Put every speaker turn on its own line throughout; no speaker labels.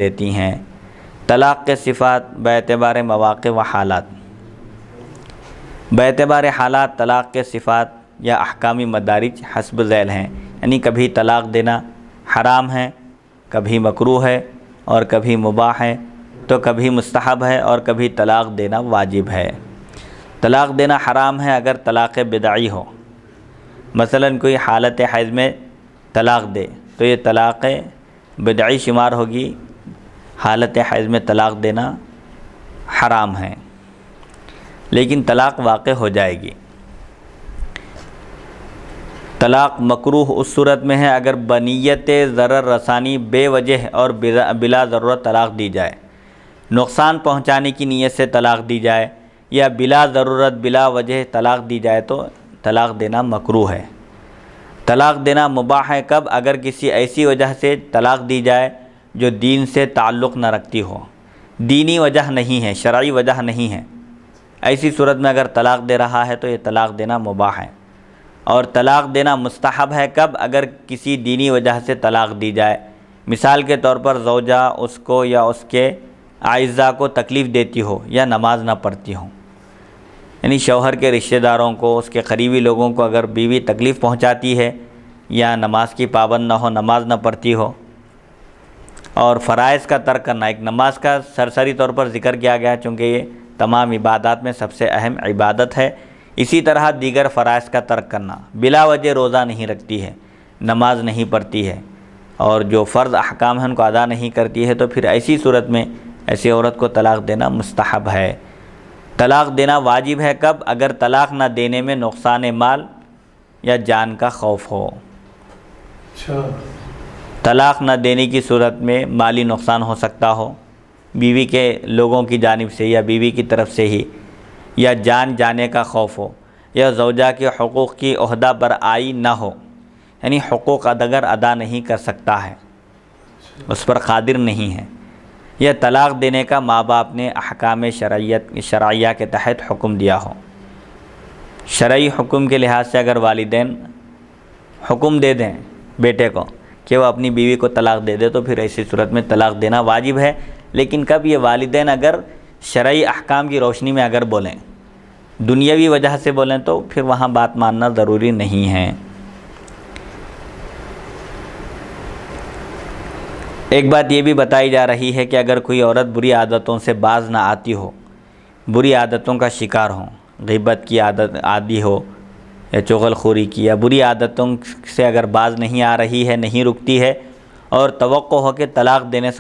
دیتی ہیں۔ طلاق کے صفات باعتبار مواقع و حالات۔ باعتبار حالات طلاق کے صفات یا احکامی مدارج حسب ذیل ہیں، یعنی کبھی طلاق دینا حرام ہے، کبھی مکروہ ہے اور کبھی مباح ہے، تو کبھی مستحب ہے اور کبھی طلاق دینا واجب ہے۔ طلاق دینا حرام ہے اگر طلاق بدعی ہو، مثلا کوئی حالت حیض میں طلاق دے تو یہ طلاق بدعی شمار ہوگی، حالت حیض میں طلاق دینا حرام ہے، لیکن طلاق واقع ہو جائے گی۔ طلاق مکروہ اس صورت میں ہے اگر بنیت ضرر رسانی بے وجہ اور بلا ضرورت طلاق دی جائے، نقصان پہنچانے کی نیت سے طلاق دی جائے یا بلا ضرورت بلا وجہ طلاق دی جائے تو طلاق دینا مکروہ ہے۔ طلاق دینا مباح ہے کب؟ اگر کسی ایسی وجہ سے طلاق دی جائے جو دین سے تعلق نہ رکھتی ہو، دینی وجہ نہیں ہے، شرعی وجہ نہیں ہے، ایسی صورت میں اگر طلاق دے رہا ہے تو یہ طلاق دینا مباح ہے۔ اور طلاق دینا مستحب ہے کب؟ اگر کسی دینی وجہ سے طلاق دی جائے، مثال کے طور پر زوجہ اس کو یا اس کے اعزاء کو تکلیف دیتی ہو یا نماز نہ پڑھتی ہو، یعنی شوہر کے رشتہ داروں کو، اس کے قریبی لوگوں کو اگر بیوی تکلیف پہنچاتی ہے یا نماز کی پابند نہ ہو، نماز نہ پڑھتی ہو، اور فرائض کا ترک کرنا، ایک نماز کا سرسری طور پر ذکر کیا گیا چونکہ یہ تمام عبادات میں سب سے اہم عبادت ہے، اسی طرح دیگر فرائض کا ترک کرنا، بلا وجہ روزہ نہیں رکھتی ہے، نماز نہیں پڑھتی ہے اور جو فرض احکام ہیں ان کو ادا نہیں کرتی ہے، تو پھر ایسی صورت میں ایسی عورت کو طلاق دینا مستحب ہے۔ طلاق دینا واجب ہے کب؟ اگر طلاق نہ دینے میں نقصان مال یا جان کا خوف ہو۔ طلاق نہ دینے کی صورت میں مالی نقصان ہو سکتا ہو، بیوی کے لوگوں کی جانب سے یا بیوی کی طرف سے ہی، یا جان جانے کا خوف ہو، یا زوجہ کے حقوق کی عہدہ پر آئی نہ ہو، یعنی حقوق اگر ادا نہیں کر سکتا ہے، اس پر قادر نہیں ہے، یا طلاق دینے کا ماں باپ نے احکام شرعیہ کے تحت حکم دیا ہو۔ شرعی حکم کے لحاظ سے اگر والدین حکم دے دیں بیٹے کو کہ وہ اپنی بیوی کو طلاق دے دے تو پھر ایسی صورت میں طلاق دینا واجب ہے، لیکن کب؟ یہ والدین اگر شرعی احکام کی روشنی میں اگر بولیں، دنیاوی وجہ سے بولیں تو پھر وہاں بات ماننا ضروری نہیں ہے۔ ایک بات یہ بھی بتائی جا رہی ہے کہ اگر کوئی عورت بری عادتوں سے باز نہ آتی ہو، بری عادتوں کا شکار ہو، غیبت کی عادت عادی ہو یا چغل خوری کی، یا بری عادتوں سے اگر باز نہیں آ رہی ہے، نہیں رکتی ہے اور توقع ہو کہ طلاق دینے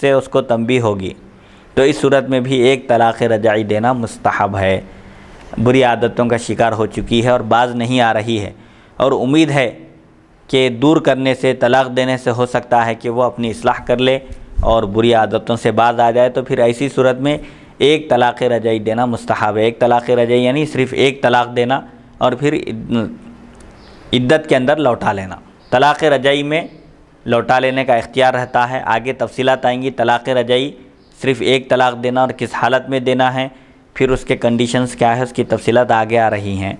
سے اس کو تنبیہ ہوگی، تو اس صورت میں بھی ایک طلاق رجعی دینا مستحب ہے۔ بری عادتوں کا شکار ہو چکی ہے اور باز نہیں آ رہی ہے اور امید ہے کہ دور کرنے سے، طلاق دینے سے ہو سکتا ہے کہ وہ اپنی اصلاح کر لے اور بری عادتوں سے باز آ جائے، تو پھر ایسی صورت میں ایک طلاق رجعی دینا مستحب ہے۔ ایک طلاق رجعی یعنی صرف ایک طلاق دینا اور پھر عدت کے اندر لوٹا لینا۔ طلاق رجعی میں لوٹا لینے کا اختیار رہتا ہے، آگے تفصیلات آئیں گی۔ طلاق رجعی صرف ایک طلاق دینا اور کس حالت میں دینا ہے، پھر اس کے کنڈیشنز کیا ہے، اس کی تفصیلات آگے آ رہی ہیں۔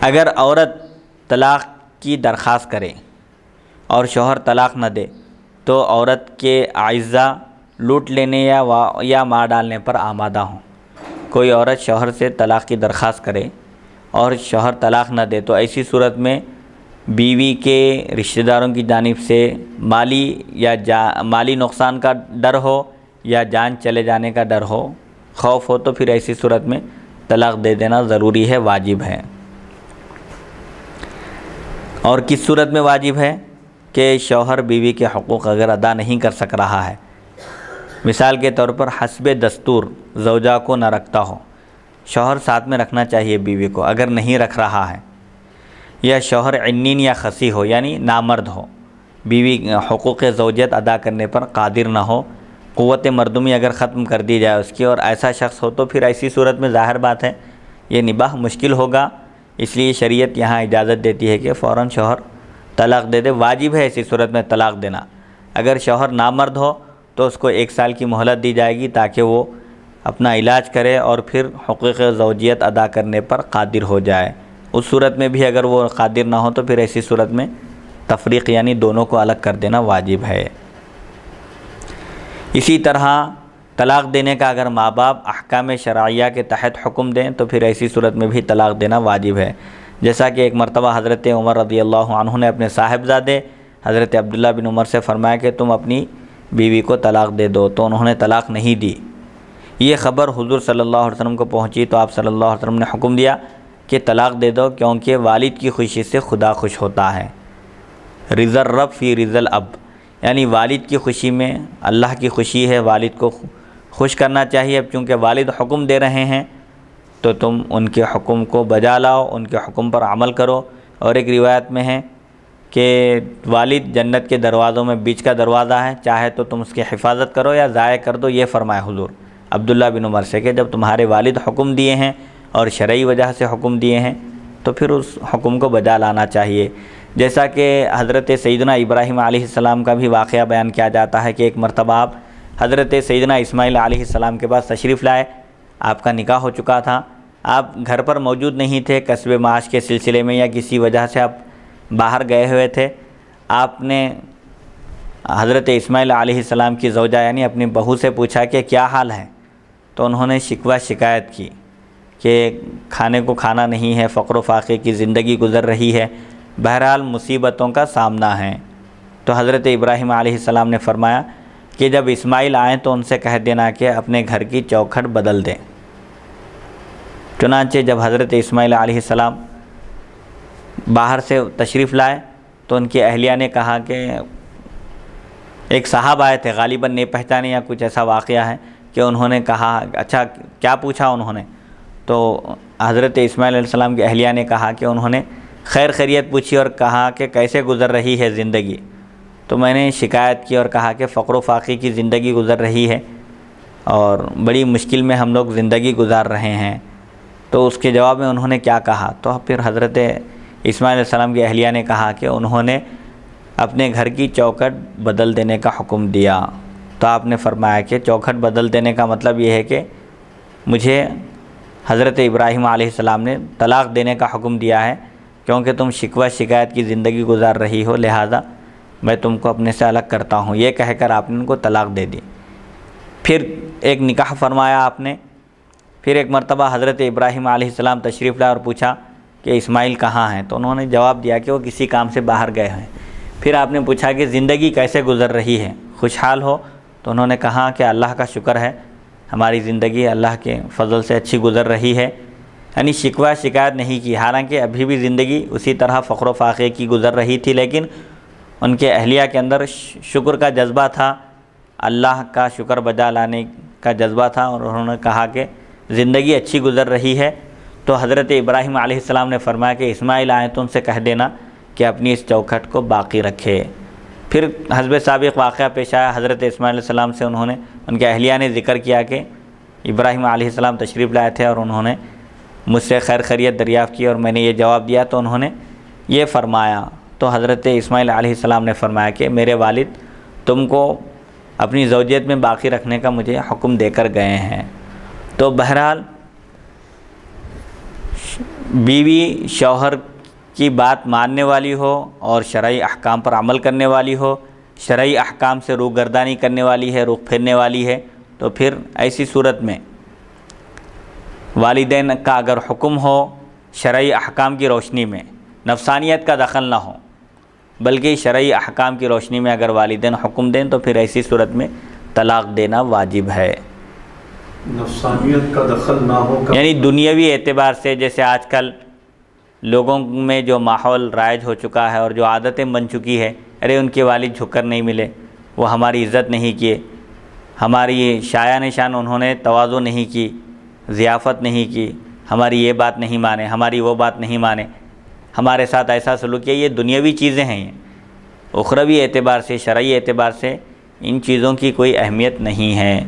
اگر عورت طلاق کی درخواست کرے اور شوہر طلاق نہ دے تو عورت کے اعزاء لوٹ لینے یا مار ڈالنے پر آمادہ ہوں۔ کوئی عورت شوہر سے طلاق کی درخواست کرے اور شوہر طلاق نہ دے تو ایسی صورت میں بیوی کے رشتہ داروں کی جانب سے مالی نقصان کا ڈر ہو یا جان چلے جانے کا ڈر ہو، خوف ہو، تو پھر ایسی صورت میں طلاق دے دینا ضروری ہے، واجب ہے۔ اور کس صورت میں واجب ہے؟ کہ شوہر بیوی کے حقوق اگر ادا نہیں کر سک رہا ہے، مثال کے طور پر حسب دستور زوجہ کو نہ رکھتا ہو، شوہر ساتھ میں رکھنا چاہیے بیوی کو، اگر نہیں رکھ رہا ہے، یا شوہر عنین یا خسی ہو یعنی نامرد ہو، بیوی حقوق زوجیت ادا کرنے پر قادر نہ ہو، قوت مردمی اگر ختم کر دی جائے اس کی، اور ایسا شخص ہو تو پھر ایسی صورت میں ظاہر بات ہے یہ نباہ مشکل ہوگا، اس لیے شریعت یہاں اجازت دیتی ہے کہ فوراً شوہر طلاق دے دے۔ واجب ہے ایسی صورت میں طلاق دینا۔ اگر شوہر نامرد ہو تو اس کو 1 سال کی مہلت دی جائے گی تاکہ وہ اپنا علاج کرے اور پھر حقوق زوجیت ادا کرنے پر قادر ہو جائے۔ اس صورت میں بھی اگر وہ قادر نہ ہو تو پھر ایسی صورت میں تفریق یعنی دونوں کو الگ کر دینا واجب ہے۔ اسی طرح طلاق دینے کا اگر ماں باپ احکام شرعیہ کے تحت حکم دیں تو پھر ایسی صورت میں بھی طلاق دینا واجب ہے۔ جیسا کہ ایک مرتبہ حضرت عمر رضی اللہ عنہ نے اپنے صاحبزادے حضرت عبداللہ بن عمر سے فرمایا کہ تم اپنی بیوی کو طلاق دے دو، تو انہوں نے طلاق نہیں دی۔ یہ خبر حضور صلی اللہ علیہ وسلم کو پہنچی تو آپ صلی اللہ علیہ وسلم نے حکم دیا کہ طلاق دے دو، کیونکہ والد کی خوشی سے خدا خوش ہوتا ہے۔ رضا الرب فی رضا الاب، یعنی والد کی خوشی میں اللہ کی خوشی ہے، والد کو خوش کرنا چاہیے۔ اب چونکہ والد حکم دے رہے ہیں تو تم ان کے حکم کو بجا لاؤ، ان کے حکم پر عمل کرو۔ اور ایک روایت میں ہے کہ والد جنت کے دروازوں میں بیچ کا دروازہ ہے، چاہے تو تم اس کی حفاظت کرو یا ضائع کر دو۔ یہ فرمایا حضور عبداللہ بن عمر سے کہ جب تمہارے والد حکم دیے ہیں اور شرعی وجہ سے حکم دیے ہیں تو پھر اس حکم کو بجا لانا چاہیے۔ جیسا کہ حضرت سیدنا ابراہیم علیہ السلام کا بھی واقعہ بیان کیا جاتا ہے کہ ایک مرتبہ آپ حضرت سیدنا اسماعیل علیہ السلام کے پاس تشریف لائے، آپ کا نکاح ہو چکا تھا، آپ گھر پر موجود نہیں تھے، کسب معاش کے سلسلے میں یا کسی وجہ سے آپ باہر گئے ہوئے تھے۔ آپ نے حضرت اسماعیل علیہ السلام کی زوجہ یعنی اپنی بہو سے پوچھا کہ کیا حال ہے، تو انہوں نے شکوہ شکایت کی کہ کھانے کو کھانا نہیں ہے، فقر و فاقے کی زندگی گزر رہی ہے، بہرحال مصیبتوں کا سامنا ہے۔ تو حضرت ابراہیم علیہ السلام نے فرمایا کہ جب اسماعیل آئیں تو ان سے کہہ دینا کہ اپنے گھر کی چوکھٹ بدل دیں۔ چنانچہ جب حضرت اسماعیل علیہ السلام باہر سے تشریف لائے تو ان کی اہلیہ نے کہا کہ ایک صاحب آئے تھے، غالباً نہیں پہچانے یا کچھ ایسا واقعہ ہے کہ انہوں نے کہا اچھا کیا پوچھا انہوں نے، تو حضرت اسماعیل علیہ السلام کی اہلیہ نے کہا کہ انہوں نے خیر خیریت پوچھی اور کہا کہ کیسے گزر رہی ہے زندگی، تو میں نے شکایت کی اور کہا کہ فقر و فاقے کی زندگی گزر رہی ہے اور بڑی مشکل میں ہم لوگ زندگی گزار رہے ہیں۔ تو اس کے جواب میں انہوں نے کیا کہا، تو پھر حضرت اسماعیل علیہ السلام کی اہلیہ نے کہا کہ انہوں نے اپنے گھر کی چوکھٹ بدل دینے کا حکم دیا۔ تو آپ نے فرمایا کہ چوکھٹ بدل دینے کا مطلب یہ ہے کہ مجھے حضرت ابراہیم علیہ السلام نے طلاق دینے کا حکم دیا ہے، کیونکہ تم شکوہ شکایت کی زندگی گزار رہی ہو، لہذا میں تم کو اپنے سے الگ کرتا ہوں۔ یہ کہہ کر آپ نے ان کو طلاق دے دی۔ پھر ایک نکاح فرمایا آپ نے۔ پھر ایک مرتبہ حضرت ابراہیم علیہ السلام تشریف لائے اور پوچھا کہ اسماعیل کہاں ہیں، تو انہوں نے جواب دیا کہ وہ کسی کام سے باہر گئے ہیں۔ پھر آپ نے پوچھا کہ زندگی کیسے گزر رہی ہے، خوشحال ہو، تو انہوں نے کہا کہ اللہ کا شکر ہے، ہماری زندگی اللہ کے فضل سے اچھی گزر رہی ہے، یعنی شکوہ شکایت نہیں کی۔ حالانکہ ابھی بھی زندگی اسی طرح فقر و فاقے کی گزر رہی تھی، لیکن ان کے اہلیہ کے اندر شکر کا جذبہ تھا، اللہ کا شکر بجا لانے کا جذبہ تھا، اور انہوں نے کہا کہ زندگی اچھی گزر رہی ہے۔ تو حضرت ابراہیم علیہ السلام نے فرمایا کہ اسماعیل آئیں تو ان سے کہہ دینا کہ اپنی اس چوکھٹ کو باقی رکھے۔ پھر حسب سابق واقعہ پیش آیا، حضرت اسماعیل علیہ السلام سے انہوں نے ان کے اہلیہ نے ذکر کیا کہ ابراہیم علیہ السلام تشریف لائے تھے اور انہوں نے مجھ سے خیر خیریت دریافت کی اور میں نے یہ جواب دیا، تو انہوں نے یہ فرمایا۔ تو حضرت اسماعیل علیہ السلام نے فرمایا کہ میرے والد تم کو اپنی زوجیت میں باقی رکھنے کا مجھے حکم دے کر گئے ہیں۔ تو بہرحال بیوی شوہر کی بات ماننے والی ہو اور شرعی احکام پر عمل کرنے والی ہو، شرعی احکام سے روح گردانی کرنے والی ہے، رخ پھیرنے والی ہے، تو پھر ایسی صورت میں والدین کا اگر حکم ہو شرعی احکام کی روشنی میں، نفسانیت کا دخل نہ ہو بلکہ شرعی احکام کی روشنی میں اگر والدین حکم دیں تو پھر ایسی صورت میں طلاق دینا واجب ہے۔
نفسانیت کا دخل نہ ہو،
یعنی دنیاوی اعتبار سے، جیسے آج کل لوگوں میں جو ماحول رائج ہو چکا ہے اور جو عادتیں بن چکی ہے، ارے ان کے والد جھک کر نہیں ملے، وہ ہماری عزت نہیں کیے، ہماری شایان نشان انہوں نے تواضع نہیں کی، ضیافت نہیں کی، ہماری یہ بات نہیں مانے، ہماری وہ بات نہیں مانے، ہمارے ساتھ ایسا سلوک کیا۔ یہ دنیاوی چیزیں ہیں، یہ اخروی اعتبار سے، شرعی اعتبار سے ان چیزوں کی کوئی اہمیت نہیں ہے۔